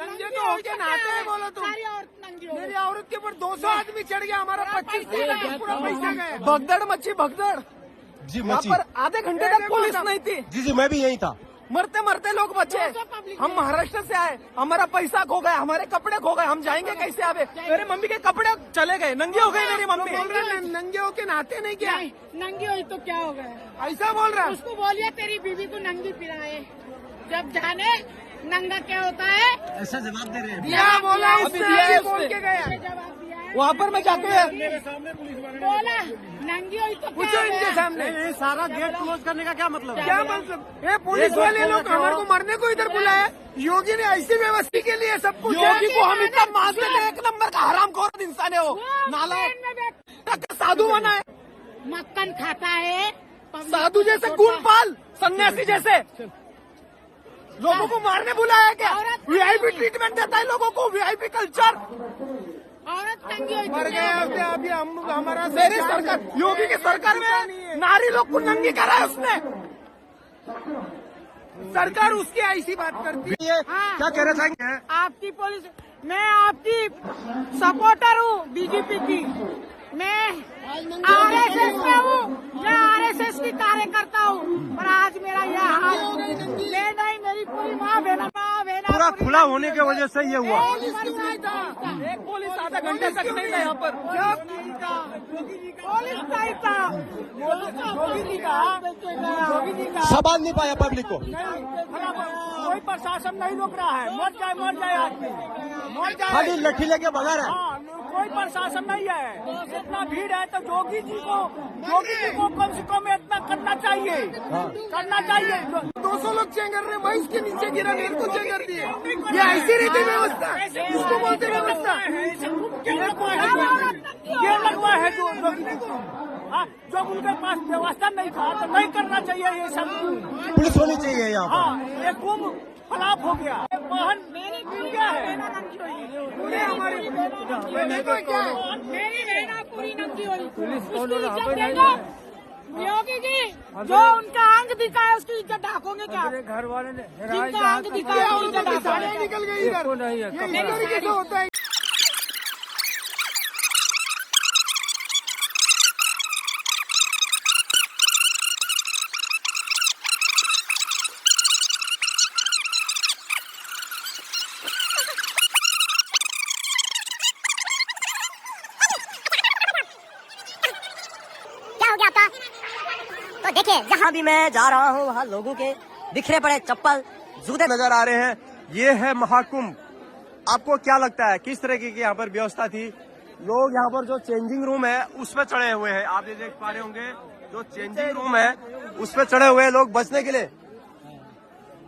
नंगे तो होके नहाते हैं बोलो तुम। मेरी औरत के ऊपर 200 आदमी चढ़ गया, हमारा 25 पूरा पैसा गया। भगदड़ मची भगदड़ जी यहाँ मची। पर आधे घंटे तक पुलिस नहीं थी। जी मैं भी यही था। मरते मरते लोग बचे। हम महाराष्ट्र से आए, हमारा पैसा खो गया, हमारे कपड़े खो गए, हम जाएंगे कैसे? आवे मेरे मम्मी के कपड़े चले गए, नंगे हो गए मेरी मम्मी। बोल रहे नंगे होके नहाते नहीं क्या? नंगी हुई तो क्या हो गया? ऐसा बोल रहा है। उसको बोलिए तेरी बीवी को नंगी पिराए, जब जाने नंगा क्या होता है। ऐसा जवाब दे रहे हैं। क्या बोला? बोल के गया जवाब दिया है। वहाँ पर मैं जाके बोला नंगी हुई तो पूछो क्या हो इनके गया? सामने। सारा गेट क्लोज करने का क्या मतलब है? क्या मतलब? ये पुलिस वाले लोग हमारे को मरने को इधर बुलाया। योगी ने ऐसी व्यवस्था के लिए सब कुछ। योगी को हम इतना मानते हैं, एक नंबर का हरामखोर इंसान है वो। नाला साधु बना है, मक्खन खाता है, साधु जैसे गुणपाल, सन्यासी जैसे लोगों को मारने बुलाया क्या? वीआईपी ट्रीटमेंट देता है लोगों को, वीआईपी कल्चर। औरत नंगी हुई मर तो गए क्या हो गया? अभी हमारा मेरी सरकार, योगी की सरकार में नारी लोग को नंगी करा है उसने। सरकार उसकी ऐसी बात करती है। क्या कहना चाहेंगे? आपकी पुलिस, मैं आपकी सपोर्टर हूँ बीजेपी की। मैं आरएसएस में हूँ, मैं आरएसएस की कार्यकर्ता हूँ। पर आज मेरा यह हाल नहीं, मेरी पूरी माँ बहना पूरा खुला होने की वजह से ये हुआ। एक पुलिस आधा घंटे तक नहीं था यहाँ पर। पुलिस नहीं था। योगी जी का संभाल नहीं पाया पब्लिक को। कोई प्रशासन नहीं रोक रहा है। मर जाए आदमी, मर जाए। खाली लठी लेके भगा रहा है। हाँ, कोई प्रशासन नहीं है। इतना भीड़ है तो योगी जी को कम से कम इतना करना चाहिए, करना चाहिए। 200 लोग चेंगर रहे, मैं इसके नीचे गिरा, मेरे को चेंगर दिए। ये ऐसी रहती व्यवस्था, इसको बोलते व्यवस्था। ये लगवा है जो जब उनके पास व्यवस्था नहीं था तो नहीं करना चाहिए ये सब। पुलिस होनी चाहिए यहाँ पर। हाँ, ये कुंभ खराब हो गया। वाहन मेरी क्या है? पूरे हमारी मेरी बहना पूरी नंगी हो रही। उसकी इज्जत देगा योगी जी। जो उनका अंग दिखा है उसकी इज्जत ढाकोगे क्या? घर वाले ने जिनका अंग दिखा है उसकी इज्जत ढाकोगे? निकल गई इधर। ये इस तरीके से होता है। तो देखिए जहाँ भी मैं जा रहा हूँ वहाँ लोगों के बिखरे पड़े चप्पल जूते नजर आ रहे हैं। ये है महाकुंभ। आपको क्या लगता है किस तरह की यहाँ पर व्यवस्था थी? लोग यहाँ पर जो चेंजिंग रूम है उस पर चढ़े हुए हैं। आप ये देख पा रहे होंगे, जो चेंजिंग रूम है उस पर चढ़े हुए हैं लोग बचने के लिए।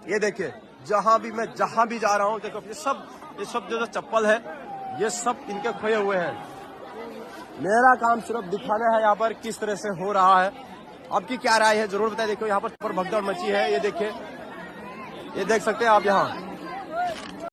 ये देखिए जहाँ भी जा रहा हूँ, देखो ये सब जो चप्पल है ये सब इनके खोए हुए हैं। मेरा काम सिर्फ दिखाना है यहाँ पर किस तरह से हो रहा है। आपकी क्या राय है जरूर बताइए। देखो यहाँ पर भगदड़ मची है। ये देखिए, ये देख सकते हैं आप यहाँ।